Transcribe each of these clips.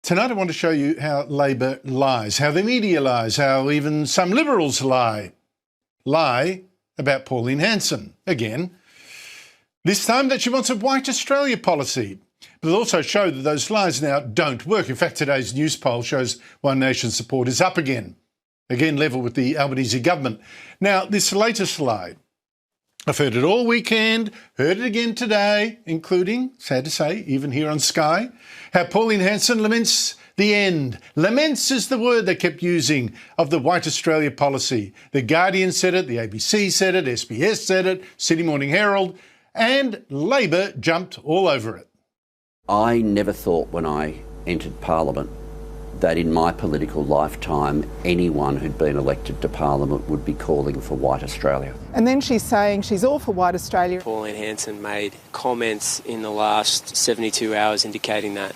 Tonight I want to show you how Labor lies, how the media lies, how even some Liberals lie. Lie about Pauline Hanson, again. This time that she wants a white Australia policy. But it'll also show that those lies now don't work. In fact, today's news poll shows One Nation support is up again level with the Albanese government. Now, this latest lie, I've heard it all weekend, heard it again today, including, sad to say, even here on Sky, how Pauline Hanson laments the end. Laments is the word they kept using of the White Australia policy. The Guardian said it, the ABC said it, SBS said it, Sydney Morning Herald, and Labor jumped all over it. I never thought when I entered Parliament that in my political lifetime anyone who'd been elected to Parliament would be calling for White Australia. And then she's saying she's all for White Australia. Pauline Hanson made comments in the last 72 hours indicating that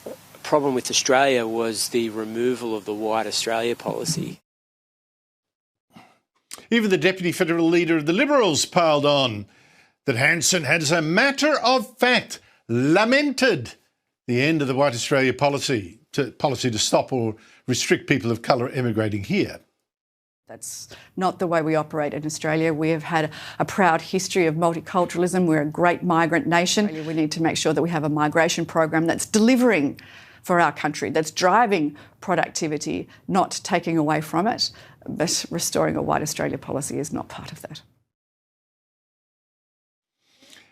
the problem with Australia was the removal of the White Australia policy. Even the Deputy Federal Leader of the Liberals piled on that Hanson had, as a matter of fact, lamented the end of the White Australia policy to stop or restrict people of colour emigrating here. That's not the way we operate in Australia. We have had a proud history of multiculturalism. We're a great migrant nation. We need to make sure that we have a migration program that's delivering for our country, that's driving productivity, not taking away from it. But restoring a White Australia policy is not part of that.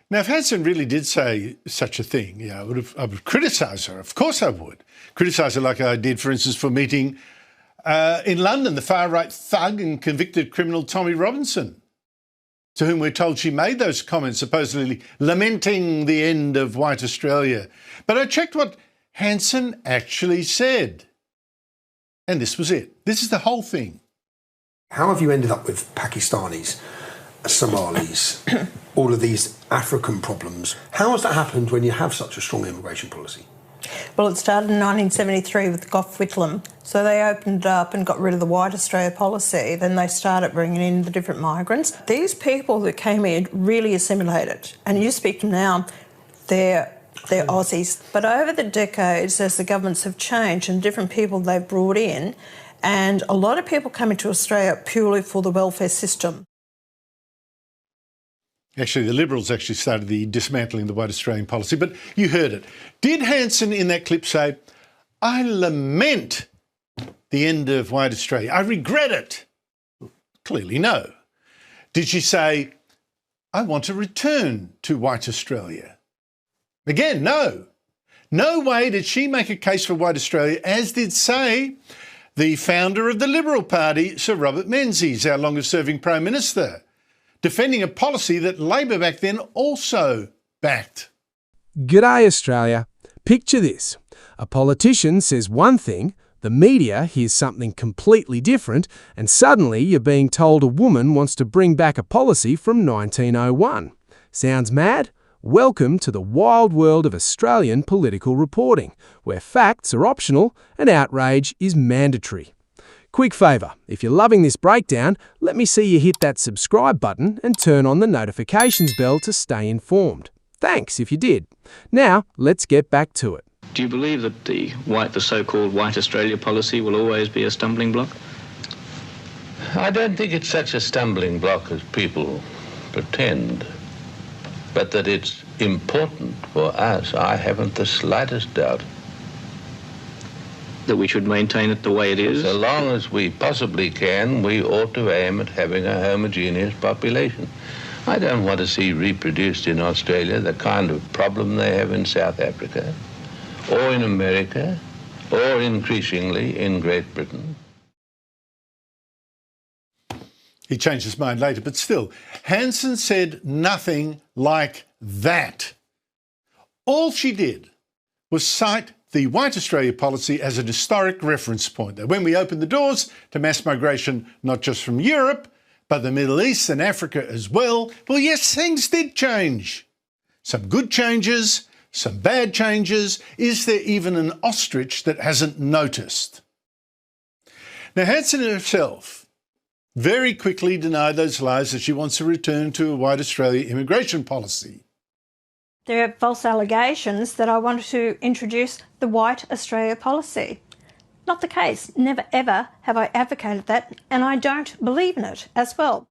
Now, if Hanson really did say such a thing, I would criticise her. Of course I would. Criticise her like I did, for instance, for meeting in London the far-right thug and convicted criminal Tommy Robinson, to whom we're told she made those comments, supposedly lamenting the end of White Australia. But I checked what Hanson actually said. And this was it. This is the whole thing. How have you ended up with Pakistanis, Somalis, all of these African problems? How has that happened when you have such a strong immigration policy? Well, it started in 1973 with Gough Whitlam. So they opened it up and got rid of the White Australia policy. Then they started bringing in the different migrants. These people that came in really assimilated. And you speak to them now, they're Aussies. But over the decades, as the governments have changed and different people they've brought in, and a lot of people come into Australia purely for the welfare system. Actually, the Liberals actually started the dismantling the White Australian policy, but you heard it. Did Hanson in that clip say, I lament the end of White Australia, I regret it? Clearly no. Did she say, I want to return to White Australia? Again, no. No way did she make a case for White Australia, as did, say, the founder of the Liberal Party, Sir Robert Menzies, our longest-serving Prime Minister, defending a policy that Labor back then also backed. G'day Australia. Picture this. A politician says one thing, the media hears something completely different, and suddenly you're being told a woman wants to bring back a policy from 1901. Sounds mad? Welcome to the wild world of Australian political reporting, where facts are optional and outrage is mandatory. Quick favour, if you're loving this breakdown, let me see you hit that subscribe button and turn on the notifications bell to stay informed. Thanks if you did. Now, let's get back to it. Do you believe that the so-called White Australia policy will always be a stumbling block? I don't think it's such a stumbling block as people pretend, but that it's important for us, I haven't the slightest doubt. That we should maintain it the way it is? So long as we possibly can, we ought to aim at having a homogeneous population. I don't want to see reproduced in Australia the kind of problem they have in South Africa, or in America, or increasingly in Great Britain. He changed his mind later, but still, Hanson said nothing like that. All she did was cite the White Australia policy as an historic reference point, that when we opened the doors to mass migration, not just from Europe, but the Middle East and Africa as well, well, yes, things did change. Some good changes, some bad changes. Is there even an ostrich that hasn't noticed? Now, Hanson herself very quickly denied those lies that she wants to return to a White Australia immigration policy. There are false allegations that I wanted to introduce the White Australia policy. Not the case. Never ever have I advocated that, and I don't believe in it as well.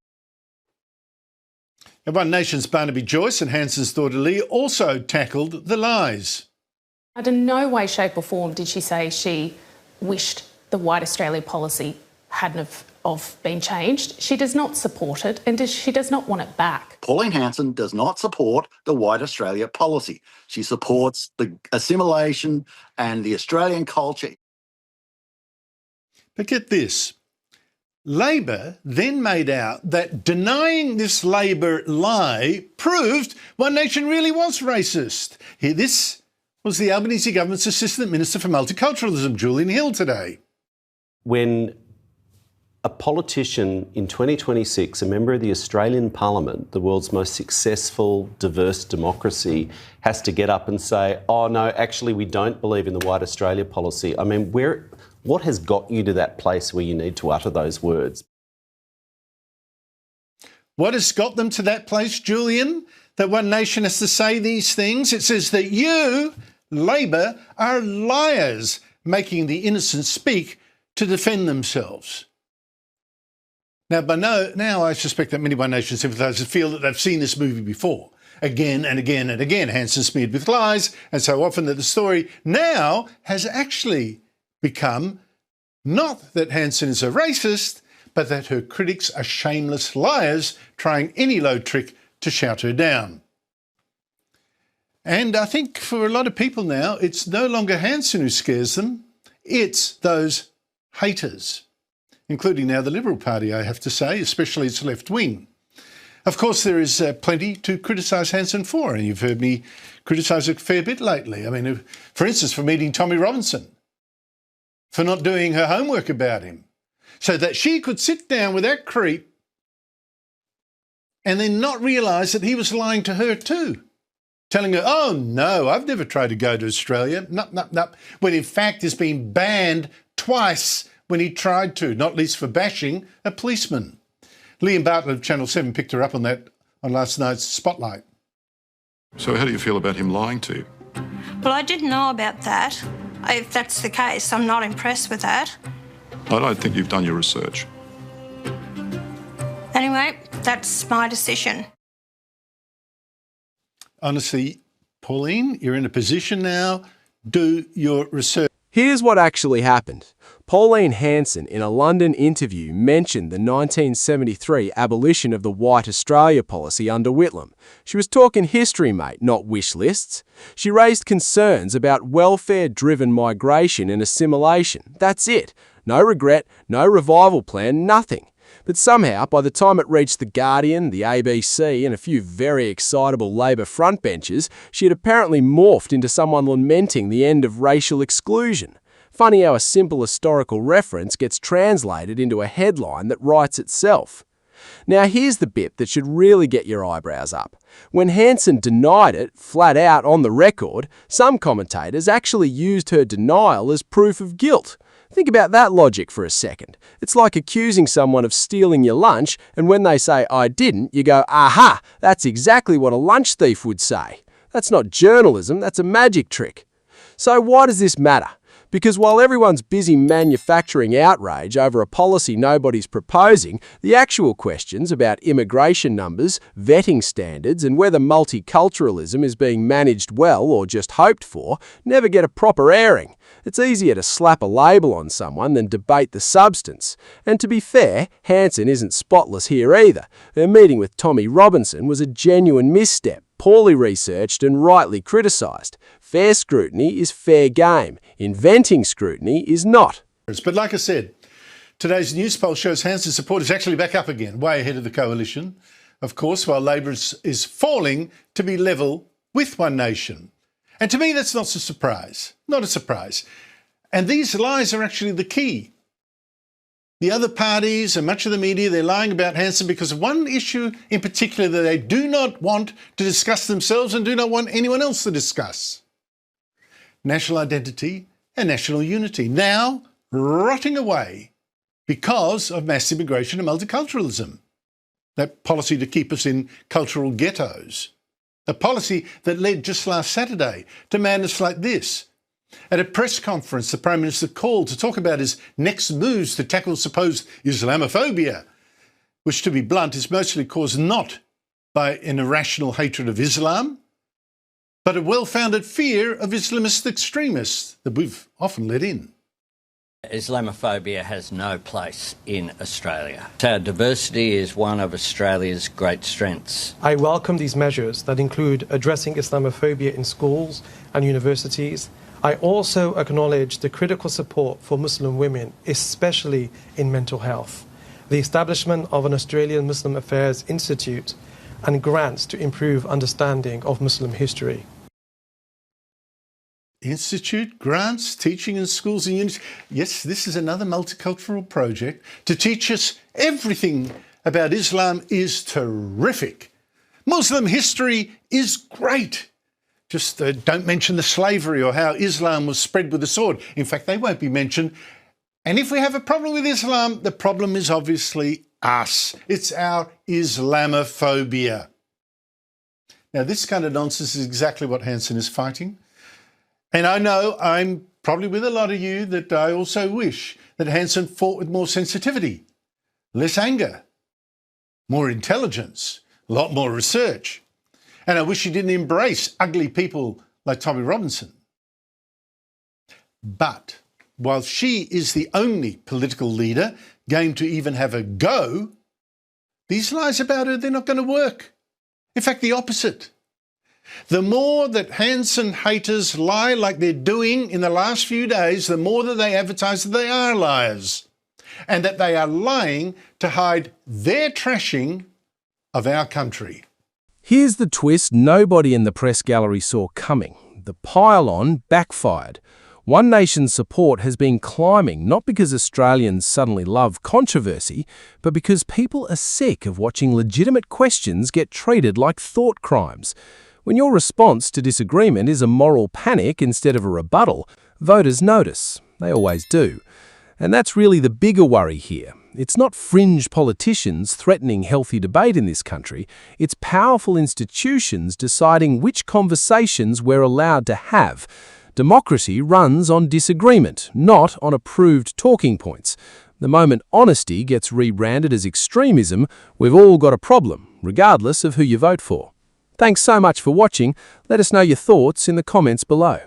And One Nation's Barnaby Joyce and Hanson's daughter Lee also tackled the lies. And in no way, shape or form did she say she wished the White Australia policy hadn't have been changed. She does not support it and she does not want it back. Pauline Hanson does not support the White Australia policy. She supports the assimilation and the Australian culture. But get this. Labor then made out that denying this Labor lie proved One Nation really was racist. Here, this was the Albanese government's Assistant Minister for Multiculturalism, Julian Hill, today. When a politician in 2026, a member of the Australian Parliament, the world's most successful, diverse democracy, has to get up and say, oh no, actually we don't believe in the White Australia policy. I mean, what has got you to that place where you need to utter those words? What has got them to that place, Julian? That One Nation has to say these things? It says that you, Labor, are liars, making the innocent speak to defend themselves. Now, now I suspect that many One Nation sympathisers feel that they've seen this movie before, again and again and again, Hanson smeared with lies, and so often that the story now has actually become not that Hanson is a racist, but that her critics are shameless liars trying any low trick to shout her down. And I think for a lot of people now, it's no longer Hanson who scares them, it's those haters, including now the Liberal Party, I have to say, especially its left wing. Of course, there is plenty to criticise Hanson for, and you've heard me criticise a fair bit lately. I mean, for instance, for meeting Tommy Robinson, for not doing her homework about him, so that she could sit down with that creep and then not realise that he was lying to her too, telling her, oh no, I've never tried to go to Australia, when in fact he's been banned twice when he tried to, not least for bashing a policeman. Liam Bartlett of Channel 7 picked her up on that on last night's Spotlight. So how do you feel about him lying to you? Well, I didn't know about that. If that's the case, I'm not impressed with that. I don't think you've done your research. Anyway, that's my decision. Honestly, Pauline, you're in a position now. Do your research. Here's what actually happened. Pauline Hanson, in a London interview, mentioned the 1973 abolition of the White Australia policy under Whitlam. She was talking history, mate, not wish lists. She raised concerns about welfare-driven migration and assimilation. That's it. No regret, no revival plan, nothing. But somehow, by the time it reached The Guardian, the ABC, and a few very excitable Labor frontbenchers, she had apparently morphed into someone lamenting the end of racial exclusion. Funny how a simple historical reference gets translated into a headline that writes itself. Now here's the bit that should really get your eyebrows up. When Hanson denied it, flat out on the record, some commentators actually used her denial as proof of guilt. Think about that logic for a second. It's like accusing someone of stealing your lunch, and when they say, I didn't, you go, aha, that's exactly what a lunch thief would say. That's not journalism, that's a magic trick. So why does this matter? Because while everyone's busy manufacturing outrage over a policy nobody's proposing, the actual questions about immigration numbers, vetting standards, and whether multiculturalism is being managed well or just hoped for never get a proper airing. It's easier to slap a label on someone than debate the substance. And to be fair, Hanson isn't spotless here either. Her meeting with Tommy Robinson was a genuine misstep, poorly researched and rightly criticised. Fair scrutiny is fair game. Inventing scrutiny is not. But like I said, today's news poll shows Hanson's support is actually back up again, way ahead of the coalition. Of course, while Labor is falling to be level with One Nation. And to me, that's not a surprise. Not a surprise. And these lies are actually the key. The other parties and much of the media, they're lying about Hanson because of one issue in particular that they do not want to discuss themselves and do not want anyone else to discuss. National identity and national unity, now rotting away because of mass immigration and multiculturalism. That policy to keep us in cultural ghettos. A policy that led just last Saturday to madness like this. At a press conference, the Prime Minister called to talk about his next moves to tackle supposed Islamophobia, which, to be blunt, is mostly caused not by an irrational hatred of Islam, but a well-founded fear of Islamist extremists that we've often let in. Islamophobia has no place in Australia. Our diversity is one of Australia's great strengths. I welcome these measures that include addressing Islamophobia in schools and universities. I also acknowledge the critical support for Muslim women, especially in mental health, the establishment of an Australian Muslim Affairs Institute, and grants to improve understanding of Muslim history. Institute, grants, teaching in schools and unis. Yes, this is another multicultural project to teach us everything about Islam is terrific. Muslim history is great. Just don't mention the slavery or how Islam was spread with a sword. In fact, they won't be mentioned. And if we have a problem with Islam, the problem is obviously us. It's our Islamophobia. Now, this kind of nonsense is exactly what Hanson is fighting. And I know I'm probably with a lot of you that I also wish that Hanson fought with more sensitivity, less anger, more intelligence, a lot more research. And I wish he didn't embrace ugly people like Tommy Robinson. But while she is the only political leader game to even have a go, these lies about her, they're not going to work. In fact, the opposite. The more that Hanson haters lie like they're doing in the last few days, the more that they advertise that they are liars and that they are lying to hide their trashing of our country. Here's the twist nobody in the press gallery saw coming. The pile-on backfired. One Nation's support has been climbing, not because Australians suddenly love controversy, but because people are sick of watching legitimate questions get treated like thought crimes. When your response to disagreement is a moral panic instead of a rebuttal, voters notice. They always do. And that's really the bigger worry here. It's not fringe politicians threatening healthy debate in this country. It's powerful institutions deciding which conversations we're allowed to have. Democracy runs on disagreement, not on approved talking points. The moment honesty gets rebranded as extremism, we've all got a problem, regardless of who you vote for. Thanks so much for watching. Let us know your thoughts in the comments below.